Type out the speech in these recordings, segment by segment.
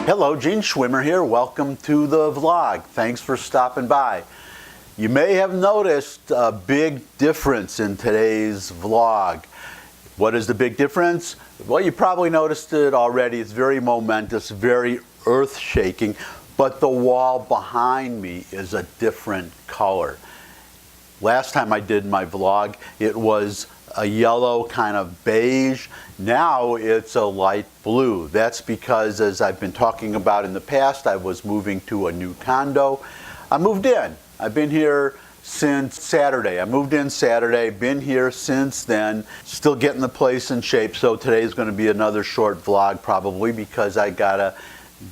Hello, Gene Schwimmer here. Welcome to the vlog. Thanks for stopping by. You may have noticed a big difference in today's vlog. What is the big difference? Well, you probably noticed it already. It's very momentous, very earth-shaking, but the wall behind me is a different color. Last time I did my vlog, it was a yellow kind of beige. Now it's a light blue. That's because, as I've been talking about in the past, I was moving to a new condo. I moved in. I've been here since Saturday. I moved in Saturday, been here since then, still getting the place in shape. So today's going to be another short vlog probably because I gotta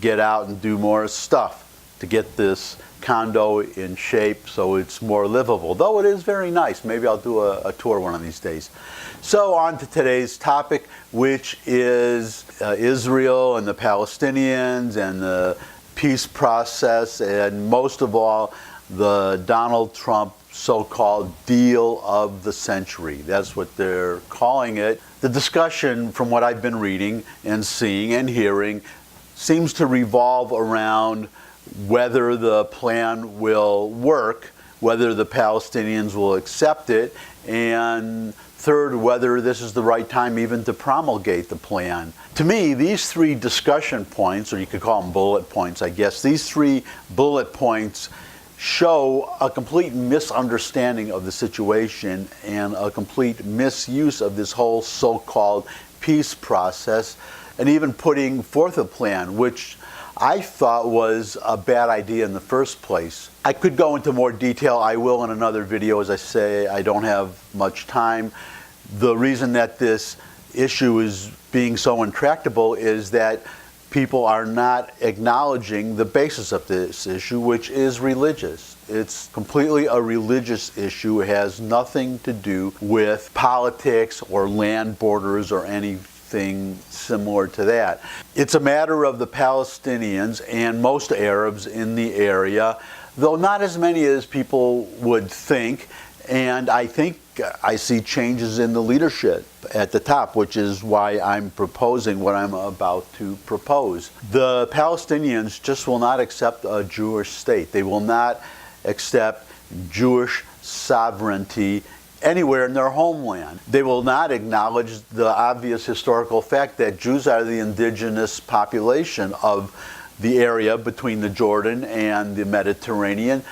get out and do more stuff to get this condo in shape so it's more livable, though it is very nice. Maybe I'll do a tour one of these days. So on to today's topic, which is Israel and the Palestinians and the peace process, and most of all, the Donald Trump so-called deal of the century. That's what they're calling it. The discussion, from what I've been reading and seeing and hearing, seems to revolve around whether the plan will work, whether the Palestinians will accept it, and third, whether this is the right time even to promulgate the plan. To me, these three discussion points, or you could call them bullet points, I guess, these three bullet points show a complete misunderstanding of the situation and a complete misuse of this whole so-called peace process, and even putting forth a plan, which I thought was a bad idea in the first place. I could go into more detail. I will in another video. As I say, I don't have much time. The reason that this issue is being so intractable is that people are not acknowledging the basis of this issue, which is religious. It's completely a religious issue. It has nothing to do with politics or land borders or anything similar to that. It's a matter of the Palestinians and most Arabs in the area, though not as many as people would think. And I think I see changes in the leadership at the top, which is why I'm proposing what I'm about to propose. The Palestinians just will not accept a Jewish state. They will not accept Jewish sovereignty anywhere in their homeland. They will not acknowledge the obvious historical fact that Jews are the indigenous population of the area between the Jordan and the Mediterranean,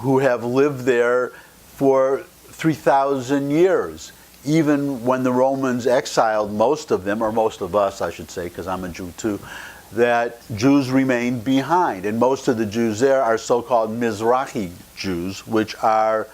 who have lived there for 3,000 years. Even when the Romans exiled most of them, or most of us, I should say, because I'm a Jew too, that Jews remained behind. And most of the Jews there are so-called Mizrahi Jews, which are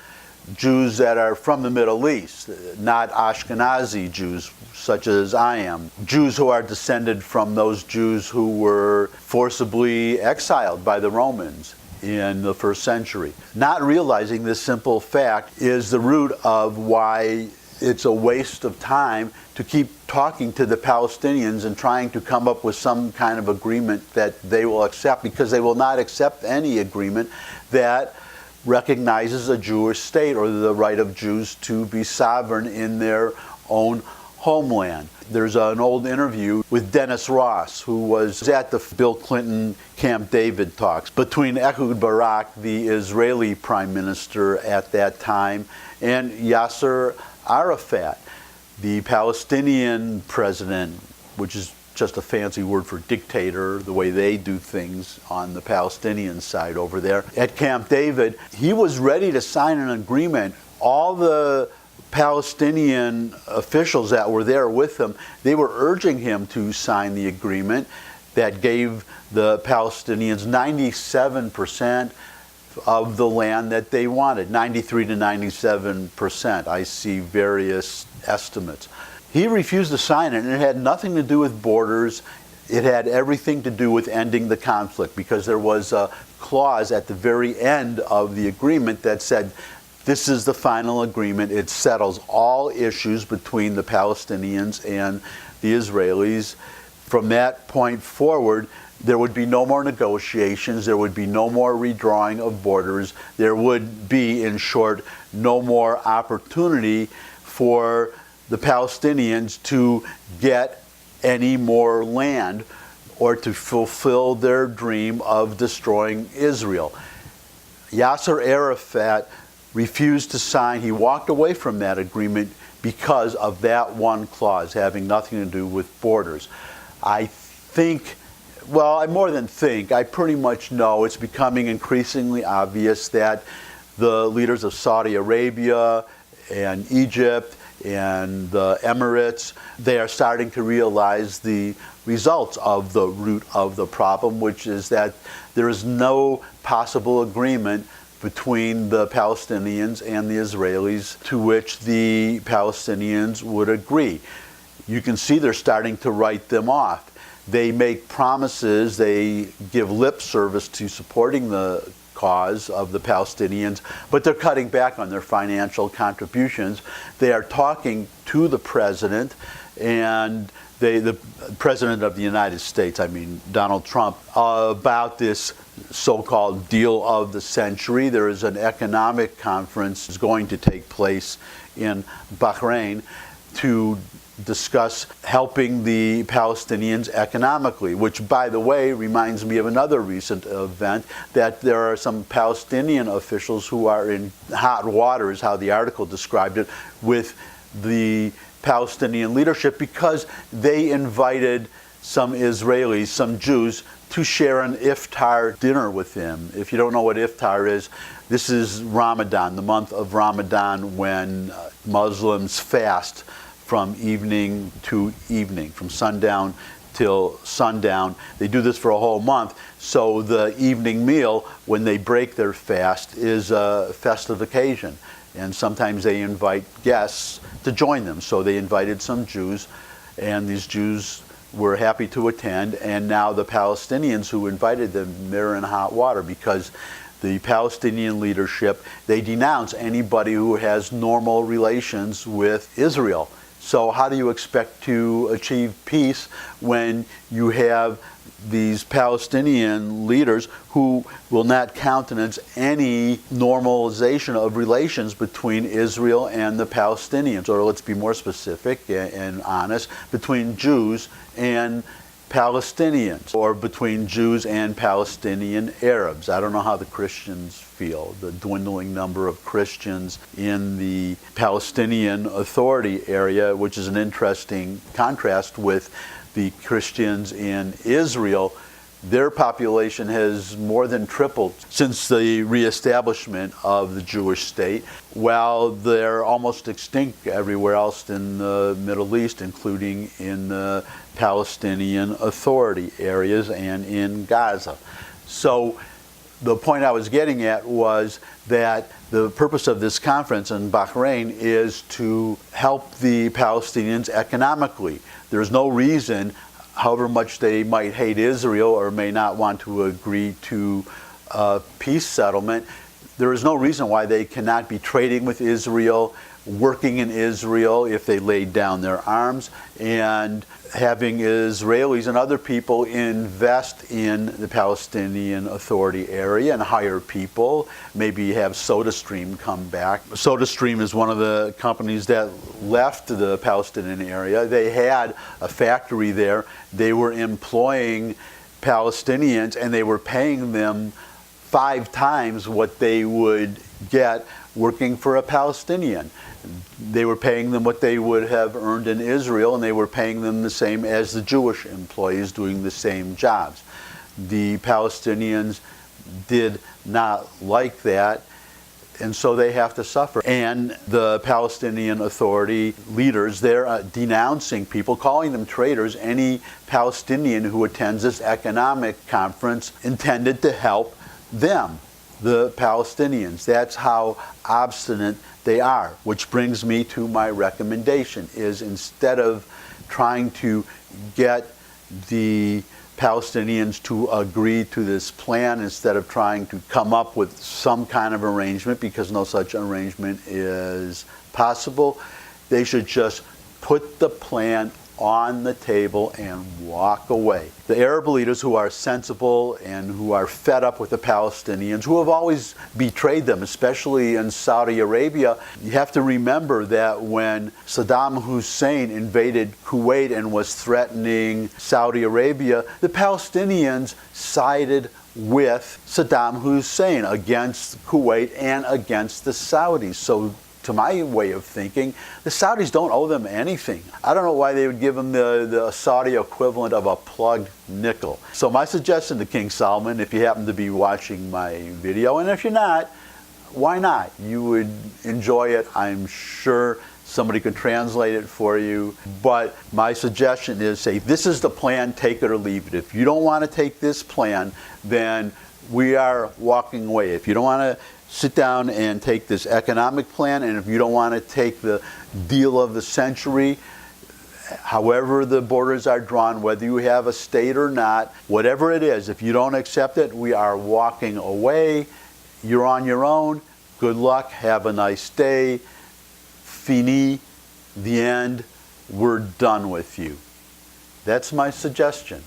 Jews that are from the Middle East, not Ashkenazi Jews such as I am. Jews who are descended from those Jews who were forcibly exiled by the Romans in the first century. Not realizing this simple fact is the root of why it's a waste of time to keep talking to the Palestinians and trying to come up with some kind of agreement that they will accept, because they will not accept any agreement that recognizes a Jewish state or the right of Jews to be sovereign in their own homeland. There's an old interview with Dennis Ross, who was at the Bill Clinton Camp David talks between Ehud Barak, the Israeli prime minister at that time, and Yasser Arafat, the Palestinian president, which is just a fancy word for dictator, the way they do things on the Palestinian side over there. At Camp David, he was ready to sign an agreement. All the Palestinian officials that were there with him, they were urging him to sign the agreement that gave the Palestinians 97% of the land that they wanted, 93 to 97%. I see various estimates. He refused to sign it, and it had nothing to do with borders. It had everything to do with ending the conflict, because there was a clause at the very end of the agreement that said, this is the final agreement. It settles all issues between the Palestinians and the Israelis. From that point forward, there would be no more negotiations. There would be no more redrawing of borders. There would be, in short, no more opportunity for the Palestinians to get any more land or to fulfill their dream of destroying Israel. Yasser Arafat refused to sign. He walked away from that agreement because of that one clause having nothing to do with borders. I think, well, I more than think, I pretty much know it's becoming increasingly obvious that the leaders of Saudi Arabia and Egypt and the Emirates, they are starting to realize the results of the root of the problem, which is that there is no possible agreement between the Palestinians and the Israelis to which the Palestinians would agree. You can see they're starting to write them off. They make promises, they give lip service to supporting the cause of the Palestinians, but they're cutting back on their financial contributions. They are talking to the president, and the president of the United States, I mean Donald Trump, about this so-called deal of the century. There is an economic conference that's going to take place in Bahrain to discuss helping the Palestinians economically, which, by the way, reminds me of another recent event, that there are some Palestinian officials who are in hot water, is how the article described it, with the Palestinian leadership because they invited some Israelis, some Jews, to share an iftar dinner with them. If you don't know what iftar is, this is Ramadan, the month of Ramadan, when Muslims fast from evening to evening, from sundown till sundown. They do this for a whole month. So the evening meal, when they break their fast, is a festive occasion. And sometimes they invite guests to join them. So they invited some Jews, and these Jews were happy to attend. And now the Palestinians who invited them, they're in hot water because the Palestinian leadership, they denounce anybody who has normal relations with Israel. So how do you expect to achieve peace when you have these Palestinian leaders who will not countenance any normalization of relations between Israel and the Palestinians, or let's be more specific and honest, between Jews and Palestinians, or between Jews and Palestinian Arabs? I don't know how the Christians feel. The dwindling number of Christians in the Palestinian Authority area, which is an interesting contrast with the Christians in Israel. Their population has more than tripled since the reestablishment of the Jewish state, while they're almost extinct everywhere else in the Middle East, including in the Palestinian Authority areas and in Gaza. So the point I was getting at was that the purpose of this conference in Bahrain is to help the Palestinians economically. There's no reason, however much they might hate Israel or may not want to agree to a peace settlement, there is no reason why they cannot be trading with Israel, working in Israel if they laid down their arms, and having Israelis and other people invest in the Palestinian Authority area and hire people, maybe have SodaStream come back. SodaStream is one of the companies that left the Palestinian area. They had a factory there. They were employing Palestinians and they were paying them 5 times what they would get working for a Palestinian. They were paying them what they would have earned in Israel, and they were paying them the same as the Jewish employees doing the same jobs. The Palestinians did not like that, and so they have to suffer. And the Palestinian Authority leaders, they're denouncing people, calling them traitors, any Palestinian who attends this economic conference intended to help them, the Palestinians. That's how obstinate they are, which brings me to my recommendation, is instead of trying to get the Palestinians to agree to this plan, instead of trying to come up with some kind of arrangement, because no such arrangement is possible, they should just put the plan on the table and walk away. The Arab leaders who are sensible and who are fed up with the Palestinians, who have always betrayed them, especially in Saudi Arabia, you have to remember that when Saddam Hussein invaded Kuwait and was threatening Saudi Arabia, the Palestinians sided with Saddam Hussein against Kuwait and against the Saudis. So to my way of thinking, the Saudis don't owe them anything. I don't know why they would give them the Saudi equivalent of a plugged nickel. So my suggestion to King Solomon, if you happen to be watching my video, and if you're not, why not? You would enjoy it. I'm sure somebody could translate it for you. But my suggestion is, say, this is the plan, take it or leave it. If you don't want to take this plan, then we are walking away. If you don't want to sit down and take this economic plan, and if you don't want to take the deal of the century, however the borders are drawn, whether you have a state or not, whatever it is, if you don't accept it, we are walking away. You're on your own. Good luck. Have a nice day. Fini. The end. We're done with you. That's my suggestion.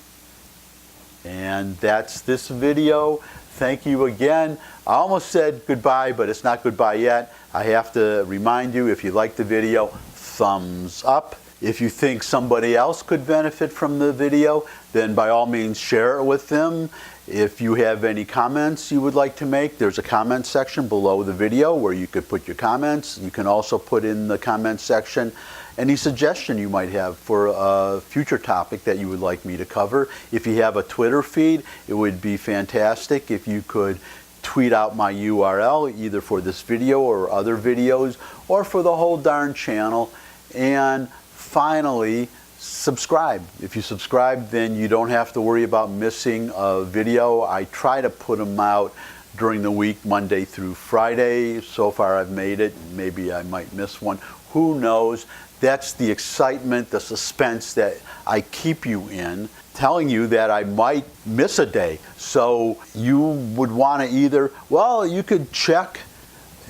And that's this video. Thank you again. I almost said goodbye, but it's not goodbye yet. I have to remind you, if you like the video, thumbs up. If you think somebody else could benefit from the video, then by all means share it with them. If you have any comments you would like to make, there's a comment section below the video where you could put your comments. You can also put in the comment section any suggestion you might have for a future topic that you would like me to cover. If you have a Twitter feed, it would be fantastic if you could tweet out my URL, either for this video or other videos, or for the whole darn channel. And finally, subscribe. If you subscribe, then you don't have to worry about missing a video. I try to put them out during the week, Monday through Friday. So far I've made it. Maybe I might miss one. Who knows? That's the excitement, the suspense that I keep you in, telling you that I might miss a day. So you would want to either, well, you could check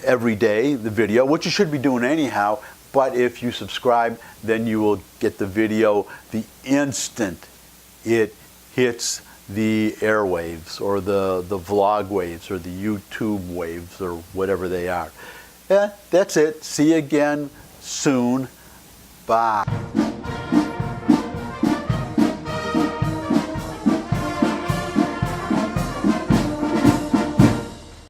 every day the video, which you should be doing anyhow, but if you subscribe, then you will get the video the instant it hits the airwaves, or the vlog waves, or the YouTube waves, or whatever they are. Yeah, that's it. See you again soon. Bye.